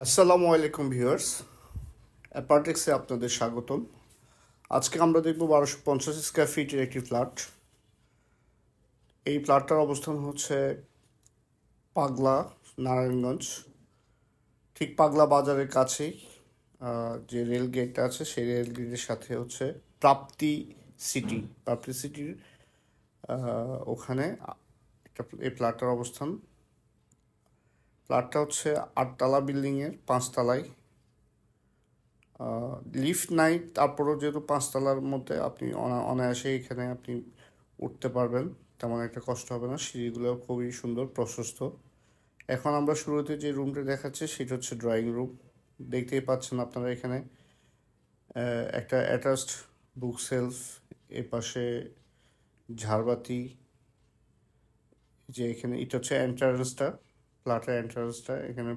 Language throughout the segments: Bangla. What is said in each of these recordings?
আসসালামু আলাইকুম ভিউয়ার্স, অ্যাপার্টেক্সে আপনাদের স্বাগতম। আজকে আমরা দেখব 1250 স্কোয়ার ফিটের একটি ফ্ল্যাট। এই ফ্ল্যাটটার অবস্থান হচ্ছে পাগলা, নারায়ণগঞ্জ। ঠিক পাগলা বাজারের কাছেই যে রেল গেটটা আছে সেই রেল গেটের সাথে হচ্ছে প্রাপ্তি প্রাপ্তি সিটির ওখানে এই ফ্ল্যাটটার অবস্থান। ফ্ল্যাটটা হচ্ছে 8তলা বিল্ডিংয়ের 5তলায়। লিফট নাই, তারপরও যেহেতু 5তলার মধ্যে আপনি অনায়াসে এখানে আপনি উঠতে পারবেন, তেমন একটা কষ্ট হবে না। সিঁড়িগুলো খুবই সুন্দর, প্রশস্ত। এখন আমরা শুরুতে যে রুমটা দেখাচ্ছি সেটা হচ্ছে ড্রয়িং রুম। দেখতেই পাচ্ছেন আপনারা এখানে একটা অ্যাটাচড বুক সেলফ, এ পাশে ঝাড়বাতি। যে এখানে এটা হচ্ছে এন্ট্রান্সটা, ফ্ল্যাটের এন্ট্রান্সটা। এখানে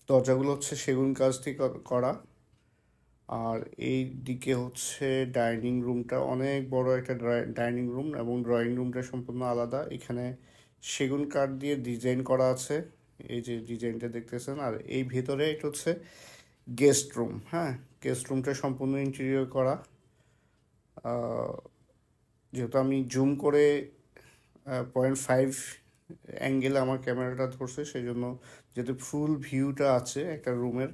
দরজাগুলো হচ্ছে সেগুন কাজ দিয়ে করা। আর এই দিকে হচ্ছে ডাইনিং রুমটা, অনেক বড় একটা ডাইনিং রুম, এবং ড্রয়িং রুমটা সম্পূর্ণ আলাদা। এখানে সেগুন কাঠ দিয়ে ডিজাইন করা আছে, এই যে ডিজাইনটা দেখতেছেন। আর এই ভেতরে এটা হচ্ছে গেস্ট রুম। হ্যাঁ, গেস্ট রুমটা সম্পূর্ণ ইন্টেরিয়র করা। যেহেতু আমি জুম করে 0.5 অ্যাঙ্গেলে আমার ক্যামেরাটা ধরছে, সেই জন্য যেহেতু ফুল ভিউটা আছে একটা রুমের,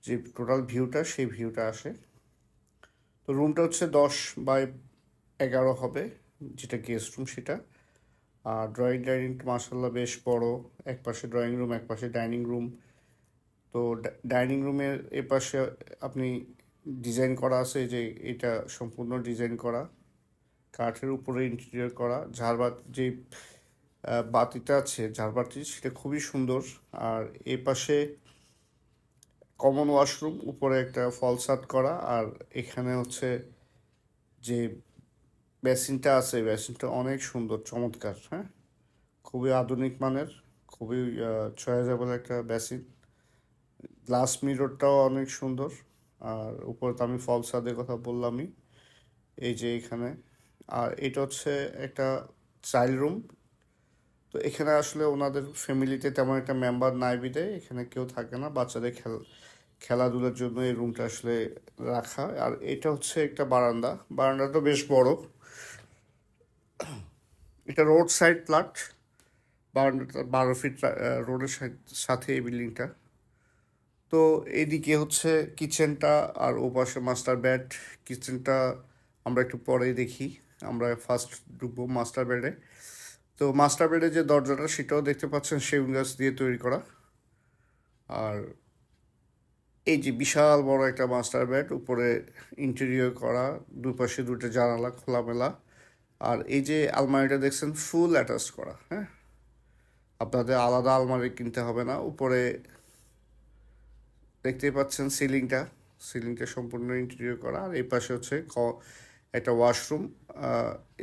যে টোটাল ভিউটা, সেই ভিউটা আসে। তো রুমটা হচ্ছে 10x11 হবে, যেটা গেস্ট রুম সেটা। আর ডাইনিংটা মাশাআল্লাহ বেশ বড়। এক পাশে ড্রয়িং রুম, এক পাশে ডাইনিং রুম। তো ডাইনিং রুমের এ পাশে আপনি ডিজাইন করা আছে, যে এটা সম্পূর্ণ ডিজাইন করা, কাঠের উপরে ইন্টেরিয়র করা। যে বাতিটা আছে, ঝাড়বাতি, সেটা খুবই সুন্দর। আর এ পাশে কমন ওয়াশরুম, উপরে একটা ফলসাদ করা। আর এখানে হচ্ছে যে বেসিনটা আছে, বেসিনটা অনেক সুন্দর, চমৎকার। হ্যাঁ, খুবই আধুনিক মানের, খুবই চয়েজেবল একটা বেসিন। গ্লাস মিররটাও অনেক সুন্দর। আর উপরে তো আমি ফলসাদের কথা বললামই, এই যে এখানে। আর এটা হচ্ছে একটা চাইল্ড রুম। তো এখানে আসলে ওনাদের ফ্যামিলিতে তেমন একটা মেম্বার নাই বিদায় এখানে কেউ থাকে না, বাচ্চাদের খেলাধুলার জন্য এই রুমটা আসলে রাখা। আর এটা হচ্ছে একটা বারান্দাটা বেশ বড়। এটা রোড সাইড ফ্ল্যাট, বারান্দাটা 12 ফিট রোডের সাথে এই বিল্ডিংটা। তো এইদিকে হচ্ছে কিচেনটা, আর ওপাশে মাস্টার বেড। কিচেনটা আমরা একটু পরেই দেখি, আমরা ফার্স্ট ঢুকবো মাস্টার বেডে। তো মাস্টার বেডের যে দরজাটা সেটাও দেখতে পাচ্ছেন সেগুন গাছ দিয়ে তৈরি করা। আর এই যে বিশাল বড় একটা মাস্টার বেড, উপরে ইন্টেরিয়র করা, দুপাশে দুটো জানালা খোলামেলা। আর এই যে আলমারিটা দেখছেন ফুল অ্যাটাচ করা। হ্যাঁ, আপনাদের আলাদা আলমারি কিনতে হবে না। উপরে দেখতেই পাচ্ছেন সিলিংটা সম্পূর্ণ ইন্টেরিয়র করা। আর এই পাশে হচ্ছে একটা ওয়াশরুম।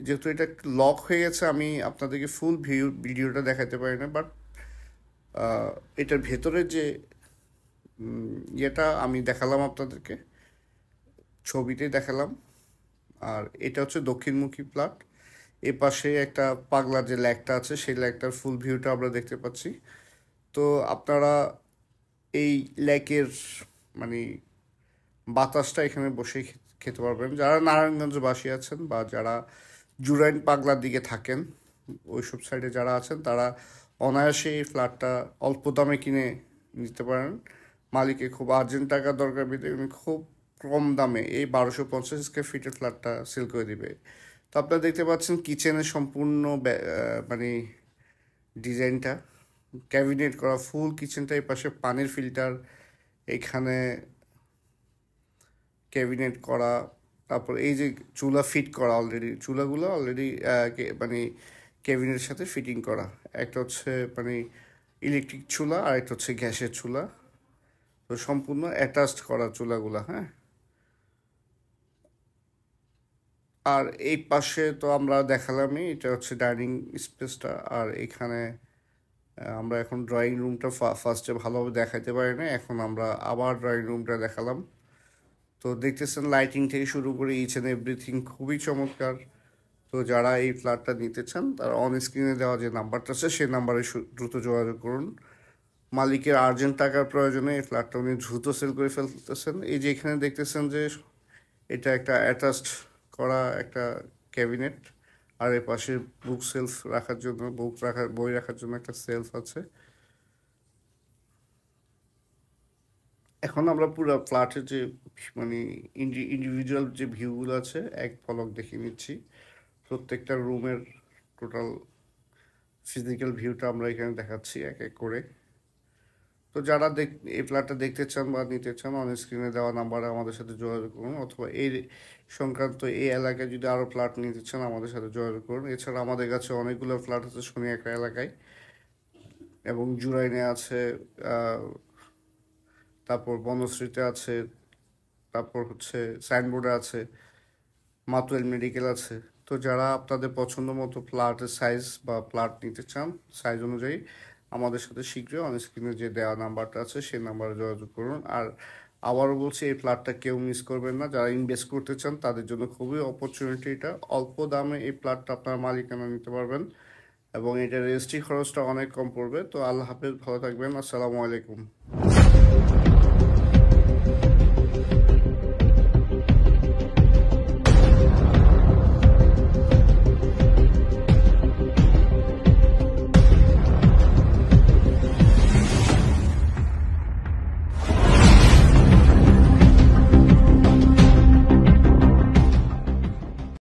যেহেতু এটা লক হয়ে গেছে, আমি আপনাদেরকে ফুল ভিডিওটা দেখাতে পারি না, বাট এটার ভেতরে যে ইয়েটা আমি দেখালাম আপনাদেরকে, ছবিতে দেখালাম। আর এটা হচ্ছে দক্ষিণমুখী ফ্ল্যাট। এ পাশে একটা পাগলা যে লেকটা আছে, সেই লেকটার ফুল ভিউটা আমরা দেখতে পাচ্ছি। তো আপনারা এই লেকের মানে বাতাসটা এখানে বসে খেতে পারবেন, যারা নারায়ণগঞ্জবাসী আছেন বা যারা জুরাইন পাগলার দিকে থাকেন, ওইসব সাইডে যারা আছেন, তারা অনায়াসে এই ফ্ল্যাটটা অল্প দামে কিনে নিতে পারেন। মালিকের খুব আর্জেন্ট টাকা দরকার বিধে উনি খুব কম দামে এই 1250 স্কোয়ার ফিটের ফ্ল্যাটটা সেল করে দিবে। তো আপনারা দেখতে পাচ্ছেন কিচেনের সম্পূর্ণ মানে ডিজাইনটা, ক্যাবিনেট করা ফুল কিচেনটা। এই পাশে পানির ফিল্টার, এখানে ক্যাবিনেট করা। তারপর এই যে চুলা ফিট করা, চুলাগুলো অলরেডি মানে ক্যাবিনেটের সাথে ফিটিং করা। একটা হচ্ছে মানে ইলেকট্রিক চুলা, আর একটা হচ্ছে গ্যাসের চুলা। তো সম্পূর্ণ অ্যাটাচড করা চুলাগুলা। হ্যাঁ, আর এই পাশে তো আমরা দেখালামই, এটা হচ্ছে ডাইনিং স্পেসটা। আর এখানে আমরা এখন ড্রয়িং রুমটা ফার্স্টে ভালোভাবে দেখাইতে পারি না, এখন আমরা আবার ড্রয়িং রুমটা দেখালাম। তো দেখতেছেন লাইটিং থেকে শুরু করে ইচ অ্যান্ড এভরিথিং খুবই চমৎকার। তো যারা এই ফ্ল্যাটটা নিতে চান, তারা অন স্ক্রিনে দেওয়া যে নাম্বারটা আছে সেই নাম্বারে দ্রুত যোগাযোগ করুন। মালিকের আর্জেন্ট টাকার প্রয়োজনে এই ফ্ল্যাটটা উনি দ্রুত সেল করে ফেলতেছেন। এই যে এখানে দেখতেছেন যে এটা একটা অ্যাটাচড করা একটা ক্যাবিনেট, আর এর পাশে বুক সেলফ রাখার জন্য বই রাখার জন্য একটা সেলফ আছে। এখন আমরা পুরো ফ্ল্যাটের যে মানে ইন্ডিভিজুয়াল যে ভিউগুলো আছে এক পলক দেখে নিচ্ছি। প্রত্যেকটা রুমের টোটাল ফিজিক্যাল ভিউটা আমরা এখানে দেখাচ্ছি এক এক করে। তো যারা এই ফ্ল্যাটটা দেখতে চান বা নিতে চান, অন স্ক্রিনে দেওয়া নাম্বারে আমাদের সাথে যোগাযোগ করুন, অথবা এই সংক্রান্ত এই এলাকায় যদি আরও ফ্ল্যাট নিতে চান আমাদের সাথে যোগাযোগ করুন। এছাড়া আমাদের কাছে অনেকগুলো ফ্ল্যাট আছে একটা এলাকায়, এবং জুরাইনে আছে, তারপর বনশ্রীতে আছে, তারপর হচ্ছে সাইনবোর্ডে আছে, মাতুয়েল মেডিকেল আছে। তো যারা আপনাদের পছন্দ মতো ফ্ল্যাটের সাইজ বা ফ্ল্যাট নিতে চান, সাইজ অনুযায়ী আমাদের সাথে শীঘ্রই অন স্ক্রিনে যে দেওয়া নাম্বারটা আছে সেই নাম্বারে যোগাযোগ করুন। আর আবারও বলছি, এই ফ্ল্যাটটা কেউ মিস করবেন না। যারা ইনভেস্ট করতে চান তাদের জন্য খুবই অপরচুনিটি এটা। অল্প দামে এই ফ্ল্যাটটা আপনার মালিকানা নিতে পারবেন, এবং এটা রেজিস্ট্রি খরচটা অনেক কম পড়বে। তো আল্লাহ হাফেজ, ভালো থাকবেন, আসসালামু আলাইকুম।